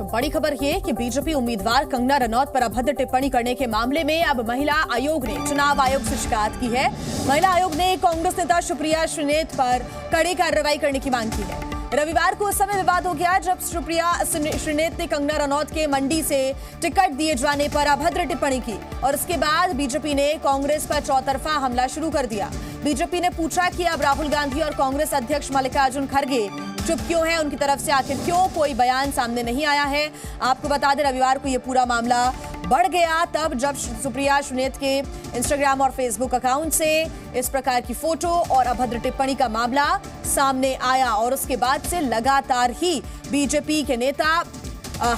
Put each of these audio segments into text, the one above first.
तो बड़ी खबर ये कि बीजेपी उम्मीदवार कंगना रनौत पर अभद्र टिप्पणी करने के मामले में अब महिला आयोग ने चुनाव आयोग से शिकायत की है। महिला आयोग ने कांग्रेस नेता सुप्रिया श्रीनेत पर कड़ी कार्रवाई करने की मांग की है। रविवार को उस समय विवाद हो गया जब सुप्रिया श्रीनेत ने कंगना रनौत के मंडी से टिकट दिए जाने पर अभद्र टिप्पणी की और उसके बाद बीजेपी ने कांग्रेस पर चौतरफा हमला शुरू कर दिया। बीजेपी ने पूछा कि अब राहुल गांधी और कांग्रेस अध्यक्ष मल्लिकार्जुन खड़गे चुप क्यों हैं, उनकी तरफ से आखिर क्यों कोई बयान सामने नहीं आया है। आपको बता दें रविवार को ये पूरा मामला बढ़ गया तब जब सुप्रिया श्रीनेत के इंस्टाग्राम और फेसबुक अकाउंट से इस प्रकार की फोटो और अभद्र टिप्पणी का मामला सामने आया और उसके बाद से लगातार ही बीजेपी के नेता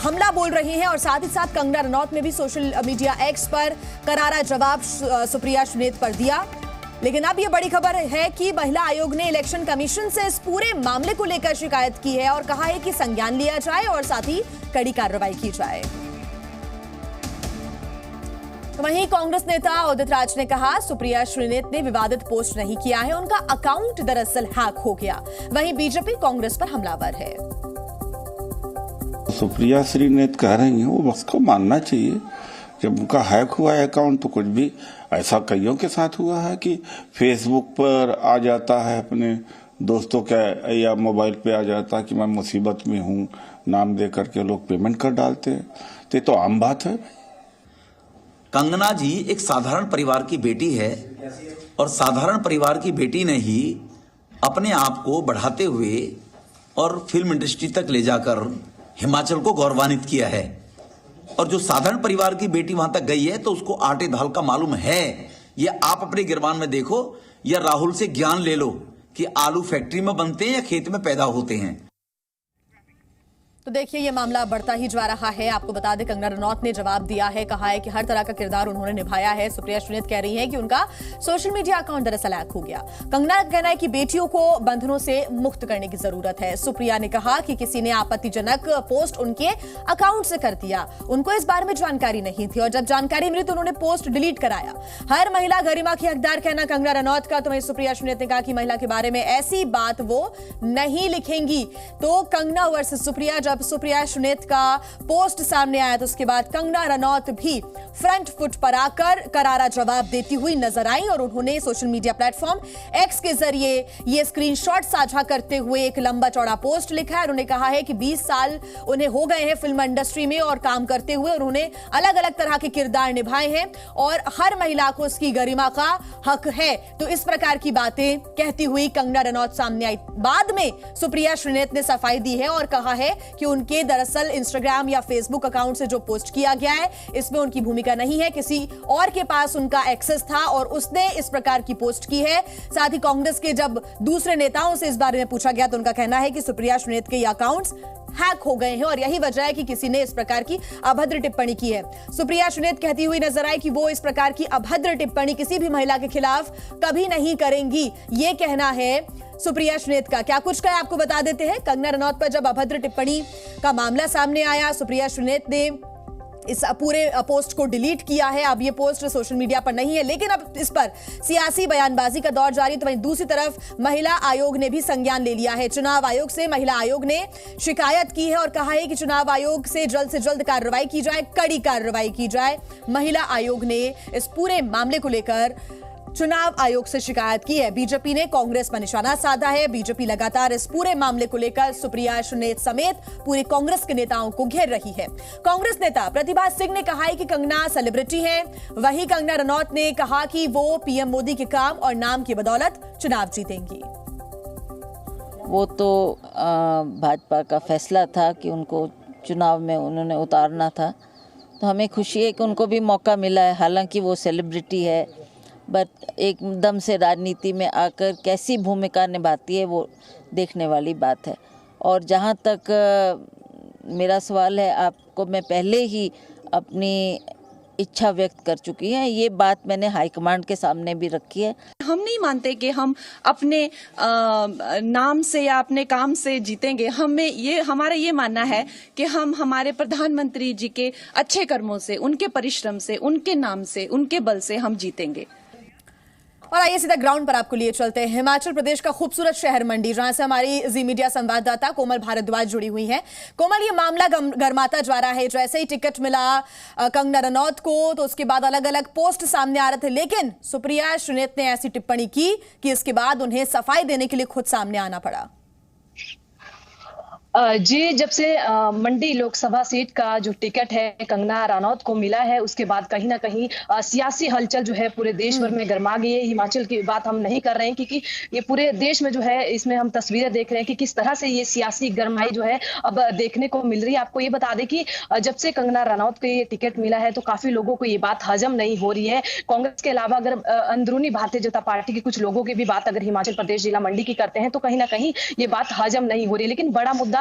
हमला बोल रहे हैं और साथ ही साथ कंगना रनौत ने भी सोशल मीडिया एक्स पर करारा जवाब सुप्रिया श्रीनेत पर दिया। लेकिन अब यह बड़ी खबर है कि महिला आयोग ने इलेक्शन कमीशन से इस पूरे मामले को लेकर शिकायत की है और कहा है कि संज्ञान लिया जाए और साथ ही कड़ी कार्रवाई की जाए। तो वहीं कांग्रेस नेता उदित राज ने कहा सुप्रिया श्रीनेत ने विवादित पोस्ट नहीं किया है, उनका अकाउंट दरअसल हैक हो गया। वहीं बीजेपी कांग्रेस पर हमलावर है। सुप्रिया श्रीनेत कह रही हैं वो बस को मानना चाहिए, जब उनका हैक हुआ है अकाउंट तो कुछ भी ऐसा कईयों के साथ हुआ है कि फेसबुक पर आ जाता है अपने दोस्तों का या मोबाइल पे आ जाता है कि मैं मुसीबत में हूँ, नाम दे करके लोग पेमेंट कर डालते हैं, तो ये तो आम बात है। कंगना जी एक साधारण परिवार की बेटी है और साधारण परिवार की बेटी ने ही अपने आप को बढ़ाते हुए और फिल्म इंडस्ट्री तक ले जाकर हिमाचल को गौरवान्वित किया है। और जो साधारण परिवार की बेटी वहां तक गई है तो उसको आटे दाल का मालूम है। ये आप अपने गिरबान में देखो या राहुल से ज्ञान ले लो कि आलू फैक्ट्री में बनते हैं या खेत में पैदा होते हैं। तो देखिए ये मामला बढ़ता ही जा रहा है। आपको बता दें कंगना रनौत ने जवाब दिया है, कहा है कि हर तरह का किरदार उन्होंने निभाया है। सुप्रिया श्रीनेत कह रही है कि उनका सोशल मीडिया अकाउंट दरअसल हैक हो गया। कंगना का कहना है कि बेटियों को बंधनों से मुक्त करने की जरूरत है। सुप्रिया ने कहा कि किसी ने आपत्तिजनक पोस्ट उनके अकाउंट से कर दिया, उनको इस बारे में जानकारी नहीं थी और जब जानकारी मिली तो उन्होंने पोस्ट डिलीट कराया। हर महिला गरिमा की हकदार कहना कंगना रनौत का। तो वहीं सुप्रिया श्रीनेत ने कहा कि महिला के बारे में ऐसी बात वो नहीं लिखेंगी। तो कंगना वर्सेस सुप्रिया, जब सुप्रिया श्रीनेत का पोस्ट सामने आया तो उसके बाद कंगना रनौत भी फ्रंट फुट पर आकर करारा जवाब देती हुई नजर आई और उन्होंने सोशल मीडिया प्लेटफॉर्म एक्स के जरिए ये स्क्रीनशॉट साझा करते हुए एक लंबा चौड़ा पोस्ट लिखा है। उन्होंने कहा है कि 20 साल उन्हें हो गए हैं फिल्म इंडस्ट्री में और काम करते हुए उन्होंने अलग अलग तरह के किरदार निभाए हैं और हर महिला को उसकी गरिमा का हक है। तो इस प्रकार की बातें कहती हुई कंगना रनौत सामने आई। बाद में सुप्रिया श्रीनेत ने सफाई दी है और कहा है कि उनके दरअसल इंस्टाग्राम या फेसबुक अकाउंट से जो पोस्ट किया गया है इसमें उनकी भूमिका नहीं है, किसी और के पास उनका एक्सेस था और उसने इस प्रकार की पोस्ट की है। साथ ही कांग्रेस के जब दूसरे नेताओं से इस बारे में पूछा गया तो उनका कहना है कि सुप्रिया श्रीनेत के ये अकाउंट्स हैक हो गए हैं और यही वजह है कि किसी ने इस प्रकार की अभद्र टिप्पणी की है। सुप्रिया श्रीनेत कहती हुई नजर आई कि वो इस प्रकार की अभद्र टिप्पणी किसी भी महिला के खिलाफ कभी नहीं करेंगी। ये कहना है सुप्रिया श्रीनेत का। क्या कुछ कहा आपको बता देते हैं। कंगना रनौत पर जब अभद्र टिप्पणी का मामला सामने आया, सुप्रिया श्रीनेत ने इस पूरे पोस्ट को डिलीट किया है। अब ये पोस्ट सोशल मीडिया पर नहीं है लेकिन अब इस पर सियासी बयानबाजी का दौर जारी। तो वहीं दूसरी तरफ महिला आयोग ने भी संज्ञान ले लिया है। चुनाव आयोग से महिला आयोग ने शिकायत की है और कहा है कि चुनाव आयोग से जल्द कार्रवाई की जाए, कड़ी कार्रवाई की जाए। महिला आयोग ने इस पूरे मामले को लेकर चुनाव आयोग से शिकायत की है। बीजेपी ने कांग्रेस पर निशाना साधा है। बीजेपी लगातार इस पूरे मामले को लेकर सुप्रिया श्रीनेत समेत पूरे कांग्रेस के नेताओं को घेर रही है। कांग्रेस नेता प्रतिभा सिंह ने कहा है कि कंगना सेलिब्रिटी है। वहीं कंगना रनौत ने कहा कि वो पीएम मोदी के काम और नाम की बदौलत चुनाव जीतेंगी। वो तो भाजपा का फैसला था कि उनको चुनाव में उन्होंने उतारना था, तो हमें खुशी है कि उनको भी मौका मिला है। हालांकि वो सेलिब्रिटी है बट एकदम से राजनीति में आकर कैसी भूमिका निभाती है वो देखने वाली बात है। और जहाँ तक मेरा सवाल है, आपको मैं पहले ही अपनी इच्छा व्यक्त कर चुकी है। ये बात मैंने हाईकमांड के सामने भी रखी है। हम नहीं मानते कि हम अपने नाम से या अपने काम से जीतेंगे। हमारा ये मानना है कि हम हमारे प्रधानमंत्री जी के अच्छे कर्मों से, उनके परिश्रम से, उनके नाम से, उनके बल से हम जीतेंगे। और आइए सीधा ग्राउंड पर आपको लिए चलते हैं। हिमाचल प्रदेश का खूबसूरत शहर मंडी, जहां से हमारी जी मीडिया संवाददाता कोमल भारद्वाज जुड़ी हुई हैं। कोमल, ये मामला गर्माता जा रहा है। जैसे ही टिकट मिला कंगना रनौत को, तो उसके बाद अलग अलग पोस्ट सामने आ रहे थे, लेकिन सुप्रिया श्रीनेत ने ऐसी टिप्पणी की कि इसके बाद उन्हें सफाई देने के लिए खुद सामने आना पड़ा। जी, जब से मंडी लोकसभा सीट का जो टिकट है कंगना रनौत को मिला है, उसके बाद कहीं ना कहीं सियासी हलचल जो है पूरे देश भर में गर्मा गई है। हिमाचल की बात हम नहीं कर रहे हैं, क्योंकि ये पूरे देश में जो है, इसमें हम तस्वीरें देख रहे हैं कि किस तरह से ये सियासी गरमाई जो है अब देखने को मिल रही है। आपको ये बता दें कि जब से कंगना रनौत को ये टिकट मिला है, तो काफी लोगों को ये बात हजम नहीं हो रही है। कांग्रेस के अलावा अगर अंदरूनी भारतीय जनता पार्टी के कुछ लोगों की भी बात अगर हिमाचल प्रदेश जिला मंडी की करते हैं, तो कहीं ना कहीं ये बात हजम नहीं हो रही है। लेकिन बड़ा मुद्दा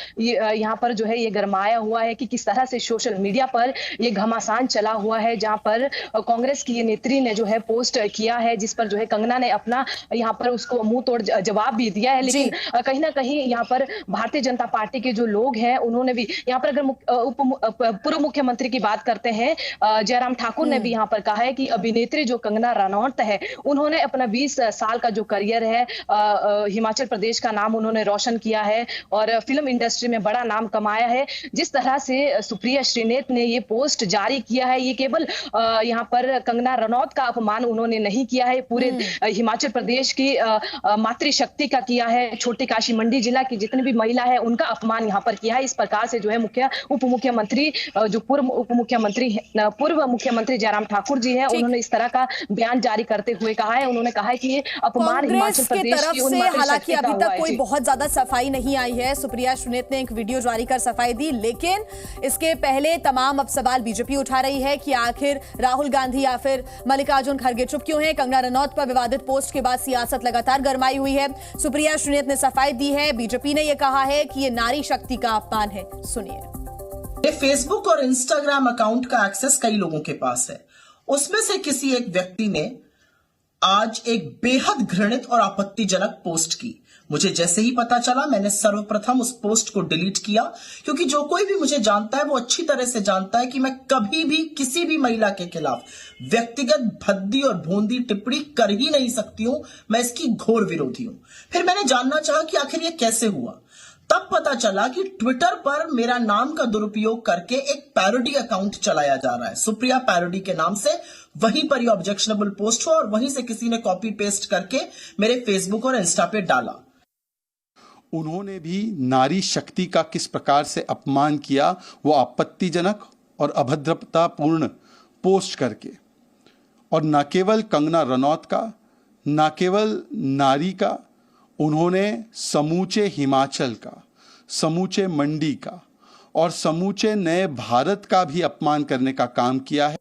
यहाँ पर जो है ये गरमाया हुआ है कि किस तरह से सोशल मीडिया पर ये घमासान चला हुआ है, जहां पर कांग्रेस की ये नेत्री ने जो है पोस्ट किया है, जिस पर जो है कंगना ने अपना यहाँ पर उसको मुंह तोड़ जवाब भी दिया है। लेकिन कहीं ना कहीं यहाँ पर भारतीय जनता पार्टी के जो लोग हैं, उन्होंने भी यहाँ पर अगर पूर्व मुख्यमंत्री की बात करते हैं, जयराम ठाकुर ने भी यहाँ पर कहा है कि अभिनेत्री जो कंगना रनौत है, उन्होंने अपना 20 साल का जो करियर है हिमाचल प्रदेश का नाम उन्होंने रोशन किया है और फिल्म इंडस्ट्री में बड़ा नाम कमाया है। जिस तरह से सुप्रिया श्रीनेत ने ये पोस्ट जारी किया है, ये केवल यहाँ पर कंगना रनौत का अपमान उन्होंने नहीं किया है, पूरे हिमाचल प्रदेश की मातृशक्ति का किया है। छोटी काशी मंडी जिला की जितनी भी महिला है, उनका अपमान यहाँ पर किया है। इस प्रकार से जो है उप मुख्यमंत्री जो पूर्व मुख्यमंत्री जयराम ठाकुर जी है, उन्होंने इस तरह का बयान जारी करते हुए कहा है, उन्होंने कहा है कि ये अपमान हिमाचल प्रदेश की हालांकि अभी तक कोई बहुत ज्यादा सफाई नहीं आई है। सुप्रिया श्रीनेत ने एक वीडियो जारी कर सफाई दी, लेकिन इसके पहले तमाम अब सवाल बीजेपी उठा रही है कि आखिर राहुल गांधी या फिर मल्लिकार्जुन खड़गे चुप क्यों हैं। कंगना रनौत पर विवादित पोस्ट के बाद सियासत लगातार गरमाई हुई है। सुप्रिया श्रीनेत ने सफाई दी है, बीजेपी ने यह कहा है कि यह नारी शक्ति का अपमान है। सुनिए। फेसबुक और इंस्टाग्राम अकाउंट का एक्सेस कई लोगों के पास है। उसमें से किसी एक व्यक्ति ने आज एक बेहद घृणित और आपत्तिजनक पोस्ट की। मुझे जैसे ही पता चला, मैंने सर्वप्रथम उस पोस्ट को डिलीट किया, क्योंकि जो कोई भी मुझे जानता है वो अच्छी तरह से जानता है कि मैं कभी भी किसी भी महिला के खिलाफ व्यक्तिगत भद्दी और भोंदी टिप्पणी कर ही नहीं सकती हूं। मैं इसकी घोर विरोधी हूं। फिर मैंने जानना चाहा कि आखिर यह कैसे हुआ। तब पता चला कि ट्विटर पर मेरा नाम का दुरुपयोग करके एक पैरोडी अकाउंट चलाया जा रहा है, सुप्रिया पैरोडी के नाम से। वहीं पर यह ऑब्जेक्शनेबल पोस्ट हुआ और वहीं से किसी ने कॉपी पेस्ट करके मेरे फेसबुक और इंस्टा पे डाला। उन्होंने भी नारी शक्ति का किस प्रकार से अपमान किया, वो आपत्तिजनक और अभद्रतापूर्ण पोस्ट करके। और न केवल कंगना रनौत का, न केवल नारी का, उन्होंने समूचे हिमाचल का, समूचे मंडी का और समूचे नए भारत का भी अपमान करने का काम किया है।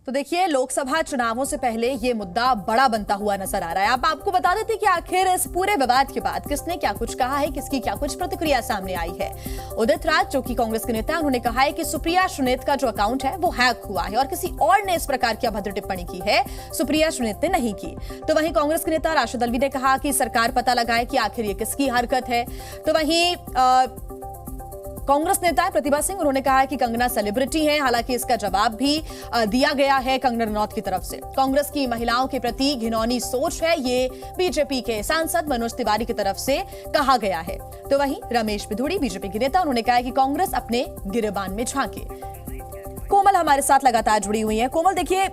तो देखिए, लोकसभा चुनावों से पहले ये मुद्दा बड़ा बनता हुआ नजर आ रहा है। अब आपको बता देते कि आखिर इस पूरे विवाद के बाद किसने क्या कुछ कहा है, किसकी क्या कुछ प्रतिक्रिया सामने आई है। उदित राज, जो कि कांग्रेस के नेता, उन्होंने कहा है कि सुप्रिया श्रीनेत का जो अकाउंट है वो हैक हुआ है और किसी और ने इस प्रकार की अभद्र टिप्पणी की है, सुप्रिया श्रीनेत ने नहीं की। तो वहीं कांग्रेस के नेता राशिद अलवी ने कहा कि सरकार पता लगाए कि आखिर ये किसकी हरकत है। तो वहीं कांग्रेस नेता प्रतिभा सिंह, उन्होंने कहा कि कंगना सेलिब्रिटी हैं। हालांकि इसका जवाब भी दिया गया है कंगना रनौत की तरफ से। कांग्रेस की महिलाओं के प्रति घिनौनी सोच है, ये बीजेपी के सांसद मनोज तिवारी की तरफ से कहा गया है। तो वहीं रमेश बिधूड़ी, बीजेपी के नेता, उन्होंने कहा कि कांग्रेस अपने गिरेबान में झांके। कोमल हमारे साथ लगातार जुड़ी हुई है। कोमल, देखिए,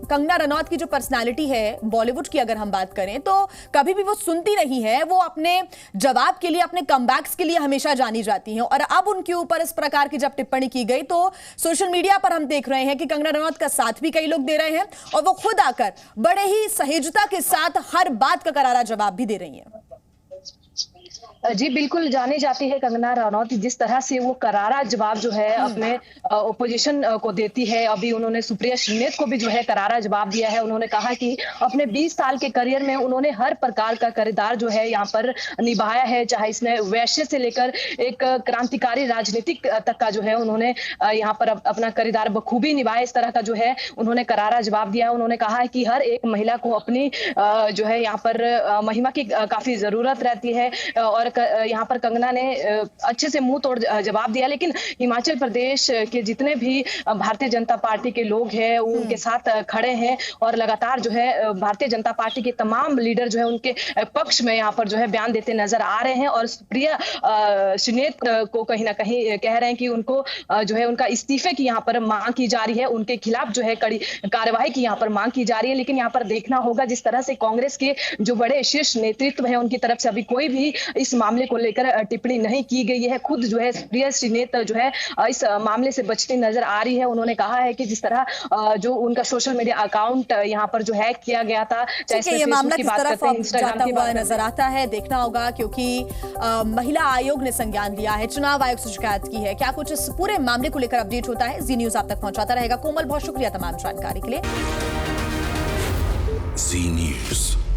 कंगना रनौत की जो पर्सनालिटी है बॉलीवुड की, अगर हम बात करें तो कभी भी वो सुनती नहीं है। वो अपने जवाब के लिए, अपने कमबैक्स के लिए हमेशा जानी जाती हैं। और अब उनके ऊपर इस प्रकार की जब टिप्पणी की गई, तो सोशल मीडिया पर हम देख रहे हैं कि कंगना रनौत का साथ भी कई लोग दे रहे हैं और वो खुद आकर बड़े ही सहेजता के साथ हर बात का करारा जवाब भी दे रही हैं। जी बिल्कुल, जानी जाती है कंगना रनौत जिस तरह से वो करारा जवाब जो है अपने ओपोजिशन को देती है। अभी उन्होंने सुप्रिया श्रीनेत को भी जो है करारा जवाब दिया है। उन्होंने कहा कि अपने 20 साल के करियर में उन्होंने हर प्रकार का किरदार जो है यहाँ पर निभाया है, चाहे इसमें वैश्य से लेकर एक क्रांतिकारी राजनीतिक तक का जो है उन्होंने यहाँ पर अपना किरदार बखूबी निभाया। इस तरह का जो है उन्होंने करारा जवाब दिया। उन्होंने कहा है कि हर एक महिला को अपनी जो है यहाँ पर महिमा की काफी जरूरत रहती है और यहाँ पर कंगना ने अच्छे से मुंह तोड़ जवाब दिया, लेकिन हिमाचल प्रदेश के जितने भी भारतीय जनता पार्टी के लोग हैं वो उनके साथ खड़े हैं और लगातार जो है भारतीय जनता पार्टी के तमाम लीडर जो है उनके पक्ष में यहाँ पर जो है बयान देते नजर आ रहे हैं और सुप्रिया श्रीनेत को कहीं ना कहीं कह रहे हैं कि उनको जो है उनका इस्तीफे की यहाँ पर मांग की जा रही है, उनके खिलाफ जो है कड़ी कार्यवाही की यहाँ पर मांग की जा रही है। लेकिन यहाँ पर देखना होगा जिस तरह से कांग्रेस के जो बड़े शीर्ष नेतृत्व है उनकी तरफ से अभी कोई भी इस मामले को लेकर टिप्पणी नहीं की गई है। खुद जो है सुप्रिया श्रीनेत जो है इस मामले से बचती नजर आ रही है। उन्होंने कहा है कि जिस तरह जो उनका सोशल मीडिया अकाउंट यहाँ पर जो हैक किया गया था, चाहे ये मामला किस तरफ जाता हुआ नजर आता है देखना होगा, क्योंकि महिला आयोग ने संज्ञान लिया है, चुनाव आयोग से शिकायत की है। क्या कुछ इस पूरे मामले को लेकर अपडेट होता है, जी न्यूज आप तक पहुंचाता रहेगा। कोमल, बहुत शुक्रिया तमाम जानकारी के लिए। जी न्यूज।